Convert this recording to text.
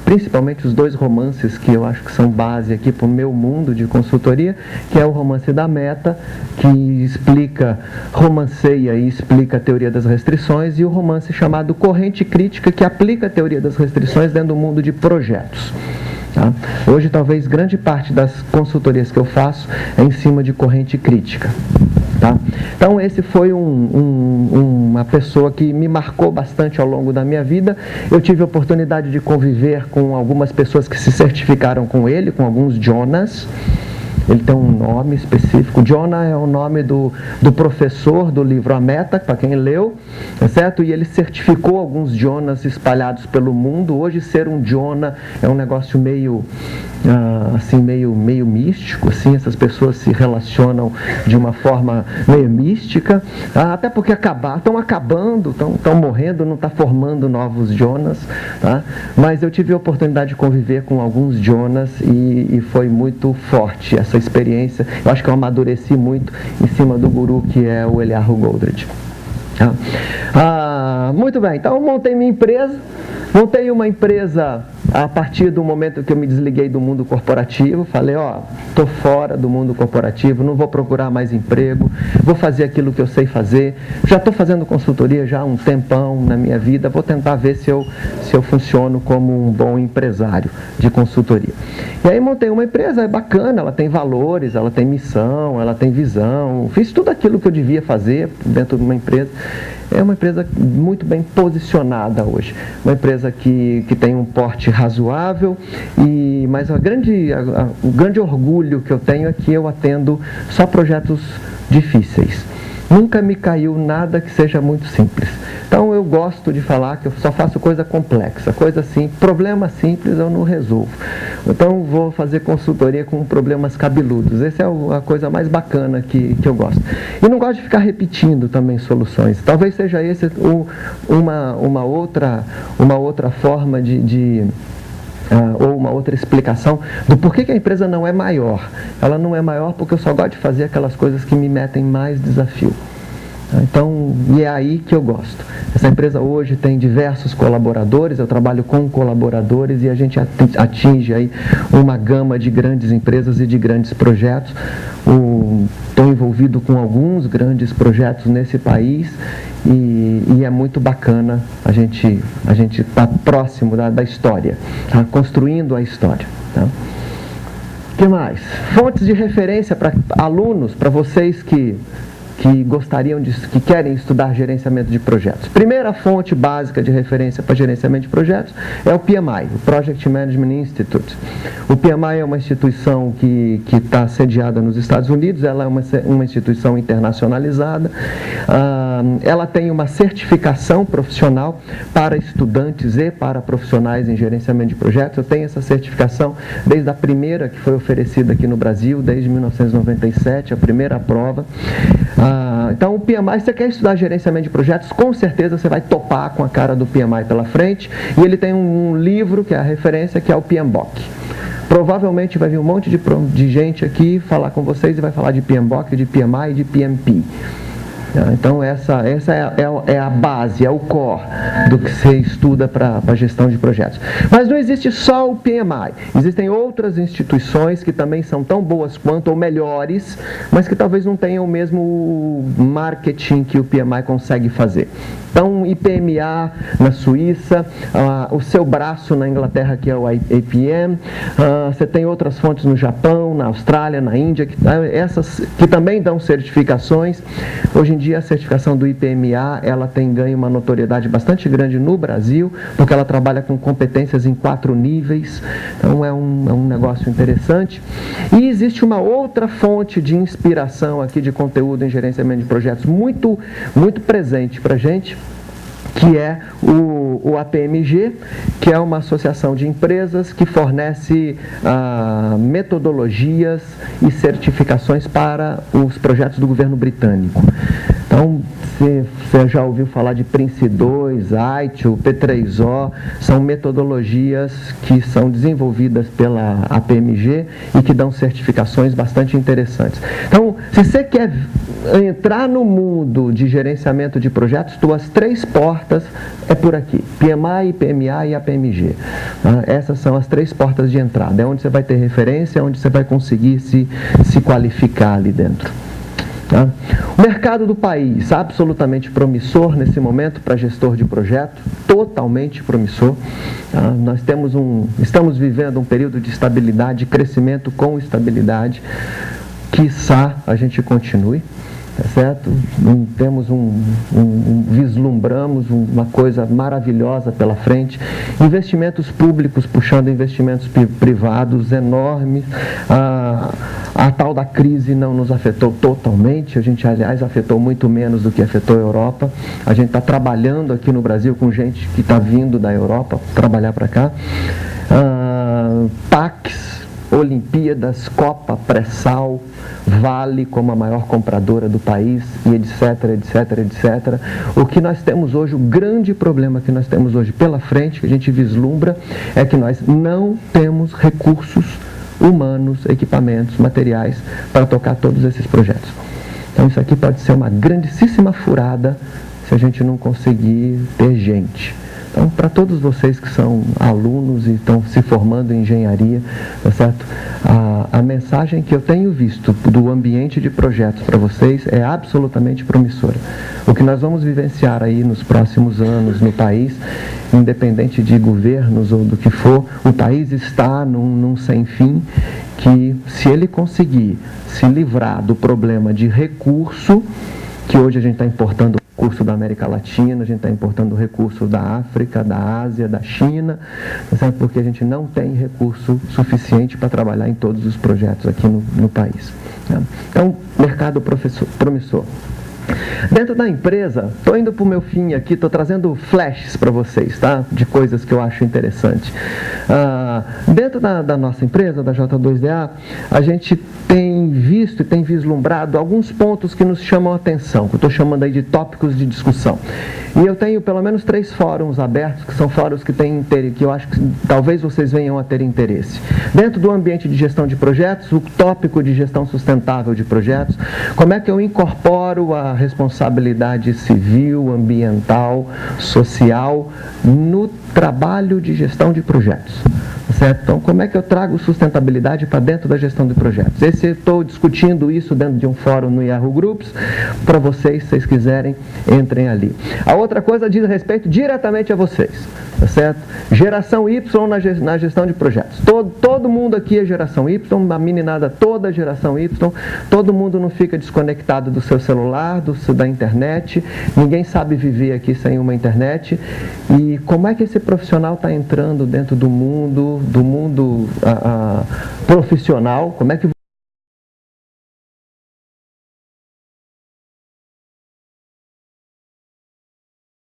principalmente os 2 romances que eu acho que são base aqui para o meu mundo de consultoria, que é o romance da Meta, que romanceia e explica a teoria das restrições, e o romance chamado Corrente Crítica, que aplica a teoria das restrições dentro do mundo de projetos. Tá? Hoje, talvez, grande parte das consultorias que eu faço é em cima de corrente crítica. Tá? Então, esse foi uma pessoa que me marcou bastante ao longo da minha vida. Eu tive a oportunidade de conviver com algumas pessoas que se certificaram com ele, com alguns Jonas. Ele tem um nome específico. Jonah é o nome do professor do livro A Meta, para quem leu, tá certo? E ele certificou alguns Jonas espalhados pelo mundo. Hoje, ser um Jonah é um negócio meio místico, assim. Essas pessoas se relacionam de uma forma meio mística, tá? Até porque estão acabando, estão morrendo, não está formando novos Jonas, tá? Mas eu tive a oportunidade de conviver com alguns Jonas e foi muito forte essa experiência. Eu acho que eu amadureci muito em cima do guru que é o Eliyahu Goldratt. Muito bem, então eu montei minha empresa. Montei uma empresa a partir do momento que eu me desliguei do mundo corporativo. Falei, estou fora do mundo corporativo, não vou procurar mais emprego, vou fazer aquilo que eu sei fazer. Já estou fazendo consultoria já há um tempão na minha vida, vou tentar ver se eu funciono como um bom empresário de consultoria. E aí montei uma empresa, é bacana, ela tem valores, ela tem missão, ela tem visão. Fiz tudo aquilo que eu devia fazer dentro de uma empresa. É uma empresa muito bem posicionada hoje. Uma empresa que tem um porte razoável, mas o grande orgulho que eu tenho é que eu atendo só projetos difíceis. Nunca me caiu nada que seja muito simples. Então eu gosto de falar que eu só faço coisa complexa, coisa assim, problema simples eu não resolvo. Então vou fazer consultoria com problemas cabeludos. Essa é a coisa mais bacana que eu gosto. E não gosto de ficar repetindo também soluções. Talvez seja esse uma outra forma ou uma outra explicação do porquê que a empresa não é maior. Ela não é maior porque eu só gosto de fazer aquelas coisas que me metem mais desafio. Então, e é aí que eu gosto. Essa empresa hoje tem diversos colaboradores, eu trabalho com colaboradores e a gente atinge aí uma gama de grandes empresas e de grandes projetos. Estou envolvido com alguns grandes projetos nesse país e é muito bacana a gente estar próximo da história, tá? Construindo a história. Tá? O que mais? Fontes de referência para alunos, para vocês que querem estudar gerenciamento de projetos. Primeira fonte básica de referência para gerenciamento de projetos é o PMI, o Project Management Institute. O PMI é uma instituição que está sediada nos Estados Unidos, ela é uma instituição internacionalizada, ela tem uma certificação profissional para estudantes e para profissionais em gerenciamento de projetos. Eu tenho essa certificação desde a primeira que foi oferecida aqui no Brasil, desde 1997, a primeira prova. Então o PMI, se você quer estudar gerenciamento de projetos, com certeza você vai topar com a cara do PMI pela frente, e ele tem um livro que é a referência, que é o PMBOK. Provavelmente vai vir um monte de gente aqui falar com vocês e vai falar de PMBOK, de PMI e de PMP. Então essa é a base, é o core do que você estuda para a gestão de projetos. Mas não existe só o PMI, existem outras instituições que também são tão boas quanto ou melhores, mas que talvez não tenham o mesmo marketing que o PMI consegue fazer. Então, IPMA na Suíça, o seu braço na Inglaterra, que é o APM, você tem outras fontes no Japão, na Austrália, na Índia, essas que também dão certificações. Hoje em dia, a certificação do IPMA, ela tem ganho uma notoriedade bastante grande no Brasil, porque ela trabalha com competências em 4 níveis, então é um negócio interessante. E existe uma outra fonte de inspiração aqui de conteúdo em gerenciamento de projetos muito, muito presente para a gente, que é o APMG, que é uma associação de empresas que fornece metodologias e certificações para os projetos do governo britânico. Então, você já ouviu falar de Prince2, ITIL, P3O, são metodologias que são desenvolvidas pela APMG e que dão certificações bastante interessantes. Então, se você quer entrar no mundo de gerenciamento de projetos, tuas 3 portas é por aqui: PMI, PMA e APMG. Essas são as 3 portas de entrada. É onde você vai ter referência, é onde você vai conseguir se qualificar ali dentro. Tá? O mercado do país, absolutamente promissor nesse momento para gestor de projeto, totalmente promissor. Tá? Estamos vivendo um período de estabilidade, de crescimento com estabilidade. Quiçá a gente continue. Tá certo? Temos vislumbramos uma coisa maravilhosa pela frente, investimentos públicos puxando investimentos privados enormes. A tal da crise não nos afetou totalmente, a gente, aliás, afetou muito menos do que afetou a Europa. A gente está trabalhando aqui no Brasil com gente que está vindo da Europa trabalhar para cá. PACs, Olimpíadas, Copa, Pré-Sal, Vale como a maior compradora do país, e etc, etc, etc. O que nós temos hoje, o grande problema que nós temos hoje pela frente, que a gente vislumbra, é que nós não temos recursos humanos, equipamentos, materiais para tocar todos esses projetos. Então isso aqui pode ser uma grandíssima furada se a gente não conseguir ter gente. Então, para todos vocês que são alunos e estão se formando em engenharia, tá certo? A mensagem que eu tenho visto do ambiente de projetos para vocês é absolutamente promissora. O que nós vamos vivenciar aí nos próximos anos no país, independente de governos ou do que for, o país está num sem fim que, se ele conseguir se livrar do problema de recurso, que hoje a gente está importando recurso da América Latina, a gente está importando recurso da África, da Ásia, da China, porque a gente não tem recurso suficiente para trabalhar em todos os projetos aqui no país. Então, mercado promissor. Dentro da empresa, estou indo para o meu fim aqui, estou trazendo flashes para vocês, tá? De coisas que eu acho interessante. Dentro da nossa empresa, da J2DA, a gente tem visto e tem vislumbrado alguns pontos que nos chamam a atenção, que eu estou chamando aí de tópicos de discussão. E eu tenho pelo menos 3 fóruns abertos, que são fóruns que eu acho que talvez vocês venham a ter interesse. Dentro do ambiente de gestão de projetos, o tópico de gestão sustentável de projetos, como é que eu incorporo a responsabilidade civil, ambiental, social no trabalho de gestão de projetos. Certo? Então, como é que eu trago sustentabilidade para dentro da gestão de projetos? Estou discutindo isso dentro de um fórum no Yahoo Groups. Para vocês, se vocês quiserem, entrem ali. A outra coisa diz respeito diretamente a vocês. Tá certo? Geração Y na gestão de projetos. Todo mundo aqui é geração Y, a meninada toda é geração Y. Todo mundo não fica desconectado do seu celular, da internet. Ninguém sabe viver aqui sem uma internet. E como é que esse profissional está entrando dentro do mundo profissional? Como é que